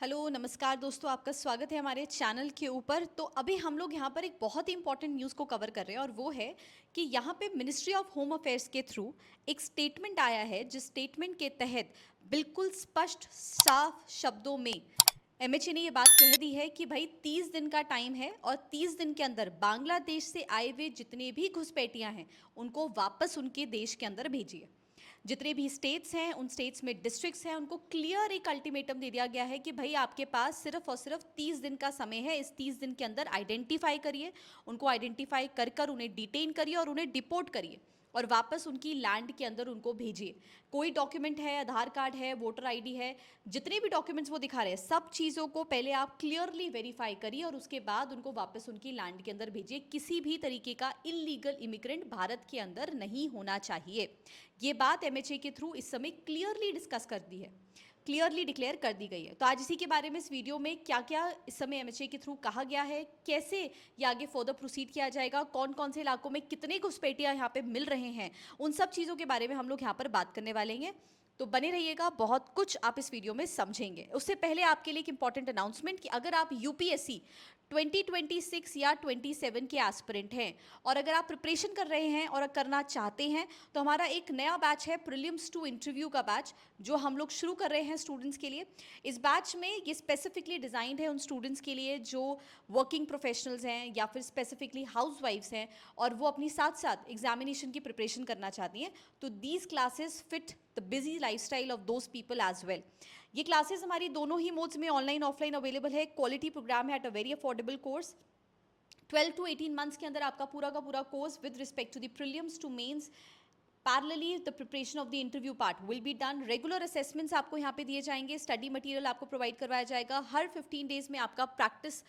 Hello नमस्कार दोस्तों, आपका स्वागत है हमारे चैनल के ऊपर। तो अभी हम लोग यहाँ पर एक बहुत ही इंपॉर्टेंट न्यूज़ को कवर कर रहे हैं और वो है कि यहाँ पे मिनिस्ट्री ऑफ होम अफेयर्स के थ्रू एक स्टेटमेंट आया है, जिस स्टेटमेंट के तहत बिल्कुल स्पष्ट साफ शब्दों में एमएचए ने ये बात कह दी है कि भाई 30 दिन का टाइम है और 30 दिन के अंदर बांग्लादेश से आए हुए जितने भी घुसपैठियाँ हैं उनको वापस उनके देश के अंदर भेजिए। जितने भी स्टेट्स हैं, उन स्टेट्स में डिस्ट्रिक्ट्स हैं, उनको क्लियर एक अल्टीमेटम दे दिया गया है कि भाई आपके पास सिर्फ और सिर्फ 30 दिन का समय है। इस 30 दिन के अंदर आइडेंटिफाई करिए, उनको आइडेंटिफाई कर कर उन्हें डिटेन करिए और उन्हें डिपोर्ट करिए और वापस उनकी लैंड के अंदर उनको भेजिए। कोई डॉक्यूमेंट है, आधार कार्ड है, वोटर आईडी है, जितने भी डॉक्यूमेंट्स वो दिखा रहे हैं, सब चीज़ों को पहले आप क्लियरली वेरीफाई करिए और उसके बाद उनको वापस उनकी लैंड के अंदर भेजिए। किसी भी तरीके का इलीगल इमिग्रेंट भारत के अंदर नहीं होना चाहिए। ये बात एमएचए के थ्रू इस समय क्लियरली डिस्कस कर दी है, क्लियरली डिक्लेयर कर दी गई है। तो आज इसी के बारे में इस वीडियो में क्या क्या इस समय एमएचए के थ्रू कहा गया है, कैसे ये आगे फर्दर प्रोसीड किया जाएगा, कौन कौन से इलाकों में कितने घुसपैठियां यहाँ पे मिल रहे हैं, उन सब चीज़ों के बारे में हम लोग यहाँ पर बात करने वाले हैं। तो बने रहिएगा, बहुत कुछ आप इस वीडियो में समझेंगे। उससे पहले आपके लिए एक इंपॉर्टेंट अनाउंसमेंट कि अगर आप यूपीएससी 2026 या 27 के एस्पिरेंट हैं और अगर आप प्रिपरेशन कर रहे हैं और करना चाहते हैं तो हमारा एक नया बैच है, प्रीलिम्स टू इंटरव्यू का बैच, जो हम लोग शुरू कर रहे हैं स्टूडेंट्स के लिए। इस बैच में ये स्पेसिफिकली डिज़ाइंड है उन स्टूडेंट्स के लिए जो वर्किंग प्रोफेशनल्स हैं या फिर स्पेसिफिकली हाउसवाइफ्स हैं और वो अपनी साथ साथ एग्जामिनेशन की प्रिपरेशन करना चाहती हैं। तो these classes fit the busy lifestyle of those people as well. ये क्लासेस हमारी दोनों ही मोड्स में ऑनलाइन ऑफलाइन अवेलेबल है। क्वालिटी प्रोग्राम है at a very affordable course. 12 to 18 months के अंदर आपका पूरा का पूरा course with respect to the prelims to mains, parallelly the preparation of the interview part will be done. Regular assessments आपको यहाँ पे दिए जाएंगे, स्टडी मटेरियल आपको प्रोवाइड करवाया जाएगा। हर 15 डेज में आपका प्रैक्टिस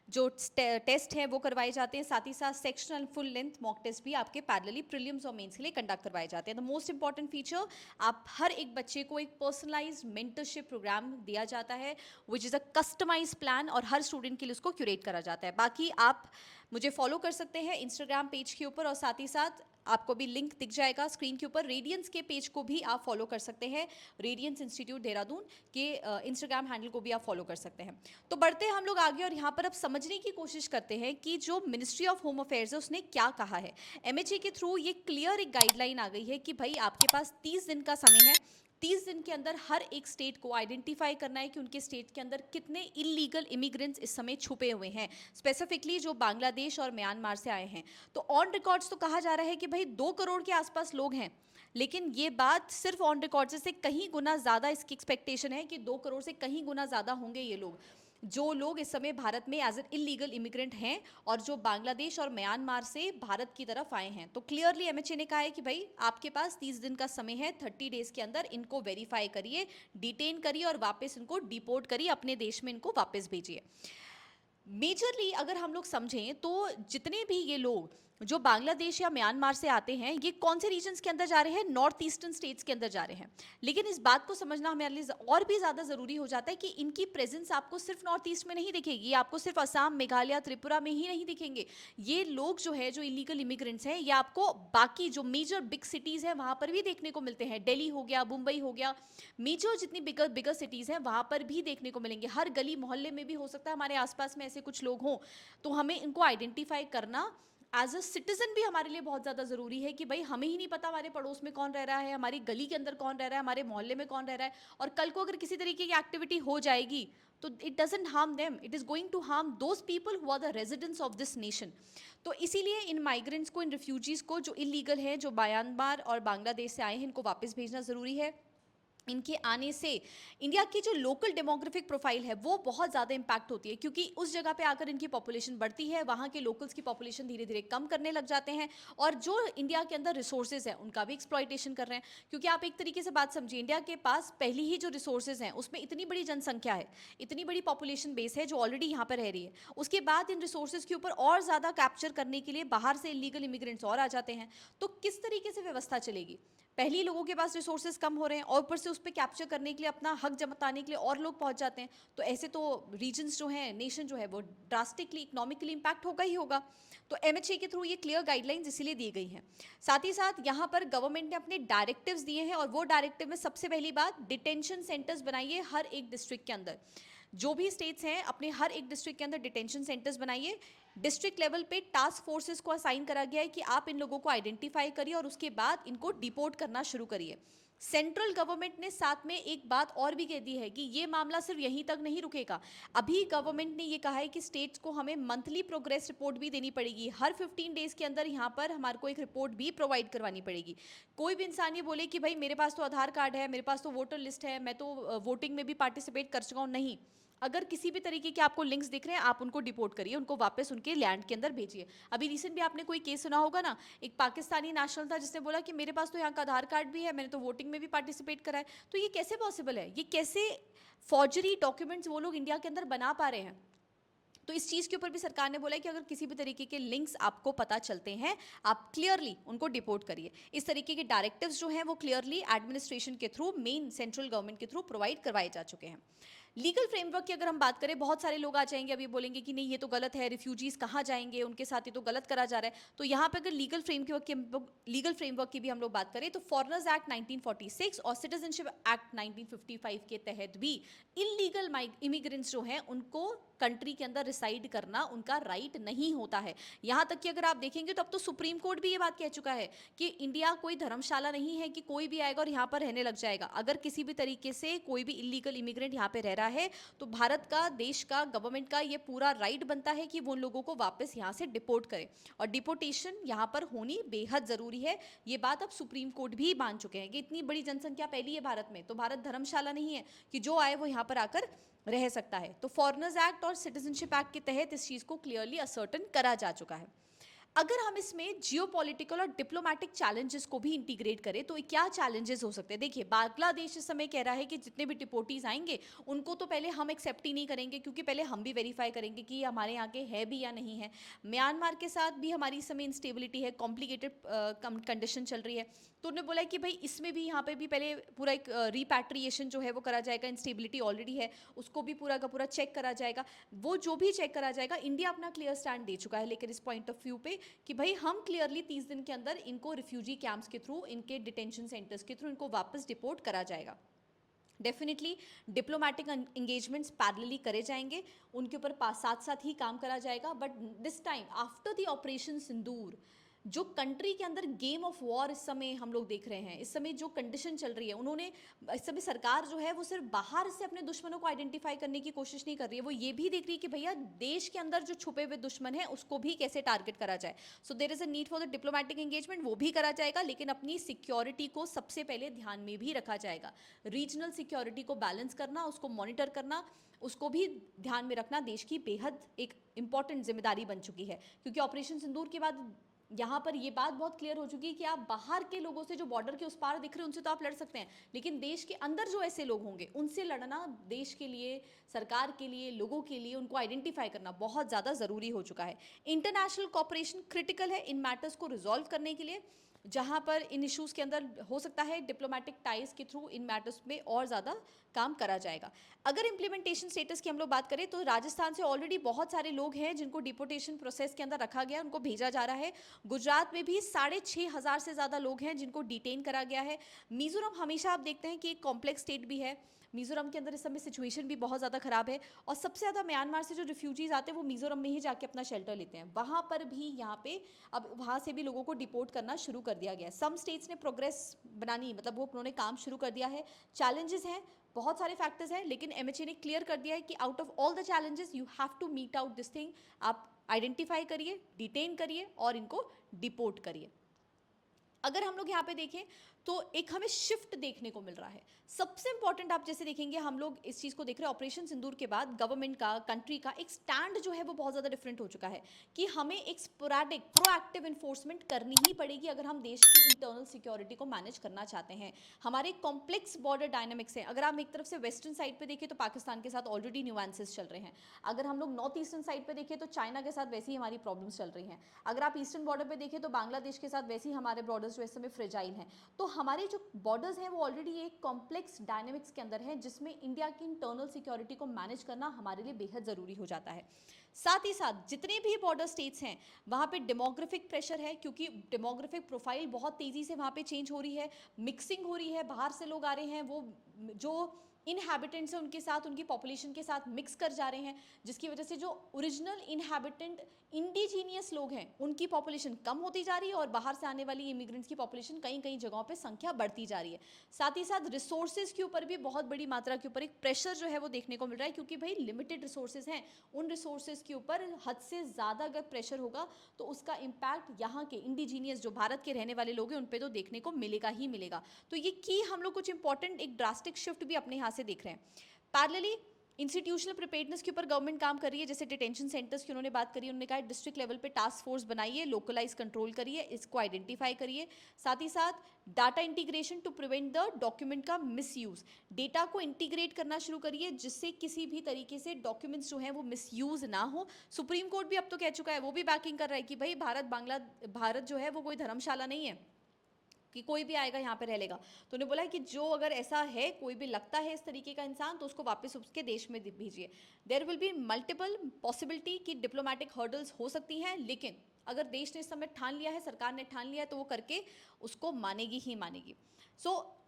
जो टेस्ट है वो करवाए जाते हैं, साथ ही साथ sectional full length mock test भी आपके पैरेलली प्रीलिम्स और मेंस के लिए कंडक्ट करवाए जाते हैं। द मोस्ट इंपॉर्टेंट फीचर, आप हर एक बच्चे को एक पर्सनलाइज्ड मेंटरशिप प्रोग्राम दिया जाता है, which is a customise plan, और हर स्टूडेंट के लिए उसको क्यूरेट करा जाता है। बाकी आप मुझे फॉलो कर सकते हैं इंस्टाग्राम पेज के ऊपर और साथ ही साथ आपको भी लिंक दिख जाएगा स्क्रीन के ऊपर। रेडियंस के पेज को भी आप फॉलो कर सकते हैं, रेडियंस इंस्टीट्यूट देहरादून के इंस्टाग्राम हैंडल को भी आप फॉलो कर सकते हैं। तो बढ़ते हैं हम लोग आगे और यहाँ पर अब समझने की कोशिश करते हैं कि जो मिनिस्ट्री ऑफ होम अफेयर्स है उसने क्या कहा है। एमएचए के थ्रू ये क्लियर एक गाइडलाइन आ गई है कि भाई आपके पास 30 दिन का समय है। 30 दिन के अंदर हर एक स्टेट को आइडेंटिफाई करना है कि उनके स्टेट के अंदर कितने इलीगल इमिग्रेंट्स इस समय छुपे हुए हैं, स्पेसिफिकली जो बांग्लादेश और म्यांमार से आए हैं। तो ऑन रिकॉर्ड्स तो कहा जा रहा है कि भाई 2 करोड़ के आसपास लोग हैं, लेकिन ये बात सिर्फ ऑन रिकॉर्ड से कहीं गुना ज़्यादा इसकी एक्सपेक्टेशन है कि 2 करोड़ से कहीं गुना ज़्यादा होंगे ये लोग, जो लोग इस समय भारत में एज एन इलीगल इमिग्रेंट हैं और जो बांग्लादेश और म्यांमार से भारत की तरफ आए हैं। तो क्लियरली एमएचए ने कहा है कि भाई आपके पास 30 दिन का समय है, 30 डेज के अंदर इनको वेरीफाई करिए, डिटेन करिए और वापस इनको डिपोर्ट करिए, अपने देश में इनको वापस भेजिए। मेजरली अगर हम लोग समझें तो जितने भी ये लोग जो बांग्लादेश या म्यांमार से आते हैं, ये कौन से रीजन्स के अंदर जा रहे हैं? नॉर्थ ईस्टर्न स्टेट्स के अंदर जा रहे हैं। लेकिन इस बात को समझना हमारे लिए और भी ज़्यादा ज़रूरी हो जाता है कि इनकी प्रेजेंस आपको सिर्फ नॉर्थ ईस्ट में नहीं दिखेगी, आपको सिर्फ असम, मेघालय, त्रिपुरा में ही नहीं दिखेंगे। ये लोग जो है, जो इलीगल इमिग्रेंट्स हैं, ये आपको बाकी जो मेजर बिग सिटीज़ हैं वहाँ पर भी देखने को मिलते हैं। दिल्ली हो गया, मुंबई हो गया, मेजर जितनी बिगर बिगर सिटीज़ हैं वहाँ पर भी देखने को मिलेंगे। हर गली मोहल्ले में भी हो सकता है हमारे आसपास में ऐसे कुछ लोग हों। तो हमें इनको आइडेंटिफाई करना एज अ सिटीजन भी हमारे लिए बहुत ज़्यादा ज़रूरी है कि भाई हमें ही नहीं पता हमारे पड़ोस में कौन रह रहा है, हमारी गली के अंदर कौन रह रहा है, हमारे मोहल्ले में कौन रह रहा है, और कल को अगर किसी तरीके की एक्टिविटी हो जाएगी तो it doesn't harm them, it is going to harm those people who are the residents of this nation. तो इसीलिए इन माइग्रेंट्स को, इन रिफ्यूजीज़ को जो इलीगल हैं, जो म्यांमार और बांग्लादेश से आए हैं, इनको वापस भेजना ज़रूरी है। इनके आने से इंडिया की जो लोकल डेमोग्राफिक प्रोफाइल है वो बहुत ज़्यादा इम्पैक्ट होती है, क्योंकि उस जगह पे आकर इनकी पॉपुलेशन बढ़ती है, वहाँ के लोकल्स की पॉपुलेशन धीरे धीरे कम करने लग जाते हैं और जो इंडिया के अंदर रिसोर्सेज हैं उनका भी एक्सप्लॉइटेशन कर रहे हैं। क्योंकि आप एक तरीके से बात समझिए, इंडिया के पास पहली ही जो रिसोर्सेज हैं उसमें इतनी बड़ी जनसंख्या है, इतनी बड़ी पॉपुलेशन बेस है जो ऑलरेडी यहाँ पर रह रही है। उसके बाद इन रिसोर्सेज के ऊपर और ज़्यादा कैप्चर करने के लिए बाहर से इलीगल इमिग्रेंट्स और आ जाते हैं। तो किस तरीके से व्यवस्था चलेगी? पहले ही लोगों के पास रिसोर्सेज कम हो रहे हैं और ऊपर से उस पर कैप्चर करने के लिए, अपना हक जताने के लिए और लोग पहुंच जाते हैं। तो ऐसे तो रीजन्स जो हैं, नेशन जो है, वो ड्रास्टिकली इकोनॉमिकली इम्पैक्ट होगा ही होगा। तो एमएचए के थ्रू ये क्लियर गाइडलाइंस इसीलिए दी गई हैं। साथ ही साथ यहाँ पर गवर्नमेंट ने अपने डायरेक्टिव्स दिए हैं और वो डायरेक्टिव में सबसे पहली बात, डिटेंशन सेंटर्स बनाइए हर एक डिस्ट्रिक्ट के अंदर। जो भी स्टेट्स हैं अपने हर एक डिस्ट्रिक्ट के अंदर डिटेंशन सेंटर्स बनाइए। डिस्ट्रिक्ट लेवल पे टास्क फोर्सेस को असाइन करा गया है कि आप इन लोगों को आइडेंटिफाई करिए और उसके बाद इनको डिपोर्ट करना शुरू करिए। सेंट्रल गवर्नमेंट ने साथ में एक बात और भी कह दी है कि ये मामला सिर्फ यहीं तक नहीं रुकेगा। अभी गवर्नमेंट ने ये कहा है कि स्टेट्स को हमें मंथली प्रोग्रेस रिपोर्ट भी देनी पड़ेगी। हर 15 डेज के अंदर यहाँ पर हमारे को एक रिपोर्ट भी प्रोवाइड करवानी पड़ेगी। कोई भी इंसान ये बोले कि भाई मेरे पास तो आधार कार्ड है, मेरे पास तो वोटर लिस्ट है, मैं तो वोटिंग में भी पार्टिसिपेट कर चुका हूँ, नहीं। अगर किसी भी तरीके के आपको लिंक्स दिख रहे हैं, आप उनको डिपोर्ट करिए, उनको वापस उनके लैंड के अंदर भेजिए। अभी रिसेंट भी आपने कोई केस सुना होगा ना, एक पाकिस्तानी नेशनल था जिसने बोला कि मेरे पास तो यहाँ का आधार कार्ड भी है, मैंने तो वोटिंग में भी पार्टिसिपेट करा है। तो ये कैसे पॉसिबल है? ये कैसे फॉर्जरी डॉक्यूमेंट्स वो लोग इंडिया के अंदर बना पा रहे हैं? तो इस चीज़ के ऊपर भी सरकार ने बोला है कि अगर किसी भी तरीके के लिंक्स आपको पता चलते हैं, आप क्लियरली उनको डिपोर्ट करिए। इस तरीके के डायरेक्टिव्स जो हैं वो क्लियरली एडमिनिस्ट्रेशन के थ्रू, मेन सेंट्रल गवर्नमेंट के थ्रू प्रोवाइड करवाए जा चुके हैं। लीगल फ्रेमवर्क की अगर हम बात करें, बहुत सारे लोग आ जाएंगे अभी बोलेंगे कि नहीं ये तो गलत है, रिफ्यूजीज कहाँ जाएंगे, उनके साथ ये तो गलत करा जा रहा है। तो यहाँ पे अगर लीगल फ्रेमवर्क की भी हम लोग बात करें तो फॉरेनर्स एक्ट 1946 और सिटीजनशिप एक्ट 1955 के तहत भी इलीगल इमिग्रेंट्स जो हैं उनको कंट्री के अंदर रिसाइड करना उनका राइट नहीं होता है। यहाँ तक कि अगर आप देखेंगे तो अब तो सुप्रीम कोर्ट भी ये बात कह चुका है कि इंडिया कोई धर्मशाला नहीं है कि कोई भी आएगा और यहाँ पर रहने लग जाएगा। अगर किसी भी तरीके से कोई भी इलीगल इमिग्रेंट यहाँ पे रह रहा है तो भारत का, देश का, गवर्नमेंट का ये पूरा राइट बनता है कि वो उन लोगों को वापस यहाँ से डिपोर्ट करे, और डिपोर्टेशन यहाँ पर होनी बेहद ज़रूरी है। ये बात अब सुप्रीम कोर्ट भी मान चुके हैं कि इतनी बड़ी जनसंख्या पहली है भारत में, तो भारत धर्मशाला नहीं है कि जो आए वो यहाँ पर आकर रह सकता है। तो फॉरेनर्स एक्ट और सिटीजनशिप एक्ट के तहत इस चीज़ को क्लियरली असर्टन करा जा चुका है। अगर हम इसमें जियोपॉलिटिकल और डिप्लोमेटिक चैलेंजेस को भी इंटीग्रेट करें तो क्या चैलेंजेस हो सकते हैं? देखिए, बांग्लादेश इस समय कह रहा है कि जितने भी डिपोर्टीज आएंगे उनको तो पहले हम एक्सेप्ट ही नहीं करेंगे, क्योंकि पहले हम भी वेरीफाई करेंगे कि हमारे यहाँ के है भी या नहीं है। म्यांमार के साथ भी हमारी इस समय इंस्टेबिलिटी है, कॉम्प्लिकेटेड कंडीशन चल रही है। तो उन्होंने बोला है कि भाई इसमें भी, यहाँ पे भी पहले पूरा एक रिपैट्रिएशन जो है वो करा जाएगा। इंस्टेबिलिटी ऑलरेडी है, उसको भी पूरा का पूरा चेक करा जाएगा। वो जो भी चेक करा जाएगा, इंडिया अपना क्लियर स्टैंड दे चुका है लेकिन इस पॉइंट ऑफ व्यू पे कि भाई हम क्लियरली 30 दिन के अंदर इनको रिफ्यूजी कैंप्स के थ्रू, इनके डिटेंशन सेंटर्स के थ्रू इनको वापस डिपोर्ट करा जाएगा। डेफिनेटली डिप्लोमेटिक एंगेजमेंट्स पैरेलली करे जाएंगे, उनके ऊपर साथ साथ ही काम करा जाएगा। But this time after the operation Sindoor, जो कंट्री के अंदर गेम ऑफ वॉर इस समय हम लोग देख रहे हैं, इस समय जो कंडीशन चल रही है, उन्होंने इस समय सरकार जो है वो सिर्फ बाहर से अपने दुश्मनों को आइडेंटिफाई करने की कोशिश नहीं कर रही है, वो ये भी देख रही है कि भैया देश के अंदर जो छुपे हुए दुश्मन है उसको भी कैसे टारगेट करा जाए। So there is a need for the diplomatic engagement, वो भी करा जाएगा, लेकिन अपनी सिक्योरिटी को सबसे पहले ध्यान में भी रखा जाएगा। रीजनल सिक्योरिटी को बैलेंस करना, उसको मॉनिटर करना, उसको भी ध्यान में रखना देश की बेहद एक इंपॉर्टेंट जिम्मेदारी बन चुकी है। क्योंकि ऑपरेशन सिंदूर के बाद यहाँ पर ये बात बहुत क्लियर हो चुकी है कि आप बाहर के लोगों से, जो बॉर्डर के उस पार दिख रहे हैं, उनसे तो आप लड़ सकते हैं, लेकिन देश के अंदर जो ऐसे लोग होंगे उनसे लड़ना देश के लिए, सरकार के लिए, लोगों के लिए, उनको आइडेंटिफाई करना बहुत ज़्यादा ज़रूरी हो चुका है। इंटरनेशनल कॉपरेशन क्रिटिकल है इन मैटर्स को रिजॉल्व करने के लिए, जहाँ पर इन इश्यूज़ के अंदर हो सकता है डिप्लोमेटिक टाइज के थ्रू इन मैटर्स में और ज़्यादा काम करा जाएगा। अगर इम्प्लीमेंटेशन स्टेटस की हम लोग बात करें तो राजस्थान से ऑलरेडी बहुत सारे लोग हैं जिनको डिपोर्टेशन प्रोसेस के अंदर रखा गया, उनको भेजा जा रहा है। गुजरात में भी 6,500 से ज़्यादा लोग हैं जिनको डिटेन करा गया है। मिजोरम, हमेशा आप देखते हैं कि एक कॉम्प्लेक्स स्टेट भी है, मिजोरम के अंदर इस समय सिचुएशन भी बहुत ज़्यादा ख़राब है, और सबसे ज़्यादा म्यांमार से जो रिफ्यूजीज़ आते हैं वो मिजोरम में ही जाके अपना शेल्टर लेते हैं। वहाँ पर भी, यहाँ पे अब वहाँ से भी लोगों को डिपोर्ट करना शुरू कर दिया गया है। सम स्टेट्स ने प्रोग्रेस बनानी, मतलब वो उन्होंने काम शुरू कर दिया है। चैलेंजेस हैं, बहुत सारे फैक्टर्स हैं, लेकिन एमएचए ने क्लियर कर दिया है कि out of all the challenges you have to meet out this thing. आप आइडेंटिफाई करिए, डिटेन करिए और इनको डिपोर्ट करिए। अगर हम लोग यहाँ पे देखें तो एक हमें शिफ्ट देखने को मिल रहा है। सबसे इंपॉर्टेंट, आप जैसे देखेंगे हम लोग इस चीज़ को देख रहे हैं, ऑपरेशन सिंदूर के बाद गवर्नमेंट का, कंट्री का एक स्टैंड जो है वो बहुत ज़्यादा डिफरेंट हो चुका है कि हमें एक स्पोरेडिक प्रोएक्टिव इन्फोर्समेंट करनी ही पड़ेगी अगर हम देश की इंटरनल सिक्योरिटी को मैनेज करना चाहते हैं। हमारे कॉम्प्लेक्स बॉर्डर डायनामिक्स हैं। अगर हम एक तरफ से वेस्टर्न साइड पर देखें तो पाकिस्तान के साथ ऑलरेडी न्यूएंसेस चल रहे हैं। अगर हम लोग नॉर्थ ईस्टर्न साइड पर देखें तो चाइना के साथ वैसे ही हमारी प्रॉब्लम्स चल रही हैं। अगर आप ईस्टर्न बॉर्डर पर देखें तो बांग्लादेश के साथ वैसे ही हमारे बॉर्डर्स जो इस समय फ्रेजाइल हैं। तो हमारे जो बॉर्डर्स हैं वो ऑलरेडी एक कॉम्प्लेक्स डायनेमिक्स के अंदर है, जिसमें इंडिया की इंटरनल सिक्योरिटी को मैनेज करना हमारे लिए बेहद ज़रूरी हो जाता है। साथ ही साथ जितने भी बॉर्डर स्टेट्स हैं वहाँ पे डेमोग्राफिक प्रेशर है, क्योंकि डेमोग्राफिक प्रोफाइल बहुत तेज़ी से वहाँ पे चेंज हो रही है, मिक्सिंग हो रही है, बाहर से लोग आ रहे हैं, वो जो इनहैबिटेंट्स हैं उनके साथ, उनकी पॉपुलेशन के साथ मिक्स कर जा रहे हैं, जिसकी वजह से जो ओरिजिनल इनहैबिटेंट इंडिजीनियस लोग हैं उनकी पॉपुलेशन कम होती जा रही है और बाहर से आने वाली इमिग्रेंट्स की पॉपुलेशन कई कई जगहों पे संख्या बढ़ती जा रही है। साथ ही साथ रिसोर्सेज के ऊपर भी बहुत बड़ी मात्रा के ऊपर एक प्रेशर जो है वो देखने को मिल रहा है, क्योंकि भाई लिमिटेड रिसोर्सेज हैं, उन रिसोर्सेज के ऊपर हद से ज़्यादा अगर प्रेशर होगा तो उसका इम्पैक्ट यहाँ के इंडिजीनियस जो भारत के रहने वाले लोग हैं उन पर तो देखने को मिलेगा ही मिलेगा। तो ये की हम लोग कुछ इंपॉर्टेंट एक ड्रास्टिक शिफ्ट भी अपने यहाँ से देख रहे हैं। पैरेलली इंस्टीट्यूशनल प्रिपेयर्डनेस के ऊपर गवर्नमेंट काम कर रही है, जैसे डिटेंशन सेंटर्स की उन्होंने बात करी, उन्होंने कहा डिस्ट्रिक्ट लेवल पे टास्क फोर्स बनाइए, लोकलाइज कंट्रोल करिए, इसको आइडेंटिफाई करिए। साथ ही साथ data integration to prevent the document का मिसयूज, डेटा को इंटीग्रेट करना शुरू करिए जिससे किसी भी तरीके से डॉक्यूमेंट्स जो हैं वो मिसयूज ना हो। सुप्रीम कोर्ट भी अब तो कह चुका है, वो भी बैकिंग कर रहा है कि भाई भारत जो है वो कोई धर्मशाला नहीं है कि कोई भी आएगा यहाँ पे रह लेगा। तो उन्होंने बोला है कि जो अगर ऐसा है, कोई भी लगता है इस तरीके का इंसान, तो उसको वापस उसके देश में भेजिए। There will be multiple possibility कि डिप्लोमेटिक हर्डल्स हो सकती हैं, लेकिन अगर देश ने इस समय ठान लिया है, सरकार ने ठान लिया है, तो वो करके उसको मानेगी ही मानेगी।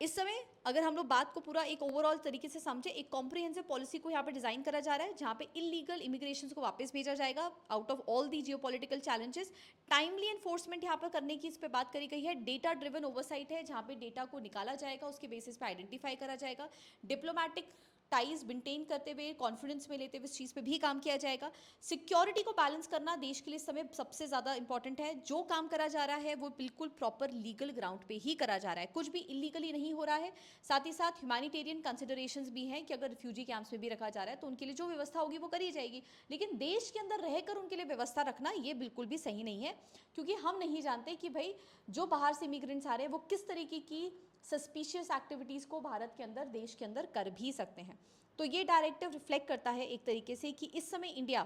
इस समय अगर हम लोग बात को पूरा एक ओवरऑल तरीके से समझे, एक कॉम्प्रिहेंसिव पॉलिसी को यहाँ पे डिजाइन करा जा रहा है जहाँ पे इलीगल इमिग्रेशन को वापस भेजा जाएगा out of all the geopolitical challenges. Timely enforcement यहाँ पर करने की इस पे बात करी गई है। डेटा ड्रिवन ओवरसाइट है जहाँ पे डेटा को निकाला जाएगा, उसके बेसिस पे आइडेंटिफाई करा जाएगा। डिप्लोमेटिक टाइज मेंटेन करते हुए, कॉन्फिडेंस में लेते हुए इस चीज़ पे भी काम किया जाएगा। सिक्योरिटी को बैलेंस करना देश के लिए इस समय सबसे ज़्यादा इंपॉर्टेंट है। जो काम करा जा रहा है वो बिल्कुल प्रॉपर लीगल ग्राउंड पे ही करा जा रहा है, कुछ भी इलीगली नहीं हो रहा है। साथ ही साथ ह्यूमैनिटेरियन कंसिडरेशंस भी हैं कि अगर रिफ्यूजी कैंप्स में भी रखा जा रहा है तो उनके लिए जो व्यवस्था होगी वो करी जाएगी, लेकिन देश के अंदर रहकर उनके लिए व्यवस्था रखना ये बिल्कुल भी सही नहीं है, क्योंकि हम नहीं जानते कि भाई जो बाहर से इमिग्रेंट्स आ रहे हैं वो किस तरीके की सस्पिशियस एक्टिविटीज़ को भारत के अंदर, देश के अंदर कर भी सकते हैं। तो ये डायरेक्टिव रिफ्लेक्ट करता है एक तरीके से कि इस समय इंडिया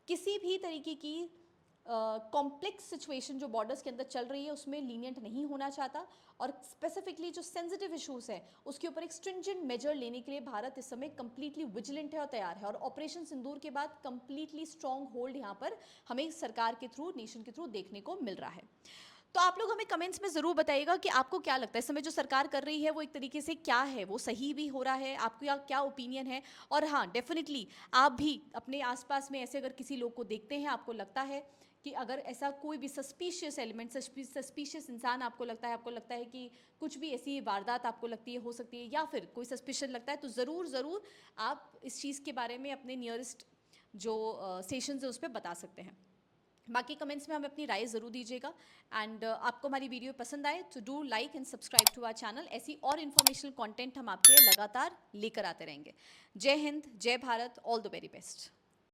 किसी भी तरीके की कॉम्प्लेक्स सिचुएशन जो बॉर्डर्स के अंदर चल रही है उसमें लीनियंट नहीं होना चाहता, और स्पेसिफिकली जो सेंसिटिव इश्यूज है उसके ऊपर एक स्ट्रिंजेंट मेजर लेने के लिए भारत इस समय कंप्लीटली विजिलेंट है और तैयार है। और ऑपरेशन सिंदूर के बाद कंप्लीटली स्ट्रॉन्ग होल्ड यहाँ पर हमें सरकार के थ्रू, नेशन के थ्रू देखने को मिल रहा है। तो आप लोग हमें कमेंट्स में ज़रूर बताइएगा कि आपको क्या लगता है इस समय जो सरकार कर रही है वो एक तरीके से क्या है, वो सही भी हो रहा है, आपको क्या ओपिनियन है। और हाँ, डेफिनेटली आप भी अपने आसपास में ऐसे अगर किसी लोग को देखते हैं, आपको लगता है कि अगर ऐसा कोई भी सस्पिशियस एलिमेंट, सस्पिशियस इंसान आपको लगता है कि कुछ भी ऐसी वारदात आपको लगती है हो सकती है, या फिर कोई सस्पिशन लगता है, तो ज़रूर आप इस चीज़ के बारे में अपने नियरेस्ट जो स्टेशन है उस पर बता सकते हैं। बाकी कमेंट्स में हमें अपनी राय ज़रूर दीजिएगा। एंड आपको हमारी वीडियो पसंद आए तो do like and subscribe to our channel. ऐसी और इन्फॉर्मेशनल कंटेंट हम आपके लिए लगातार लेकर आते रहेंगे। जय हिंद, जय Bharat, all the very best.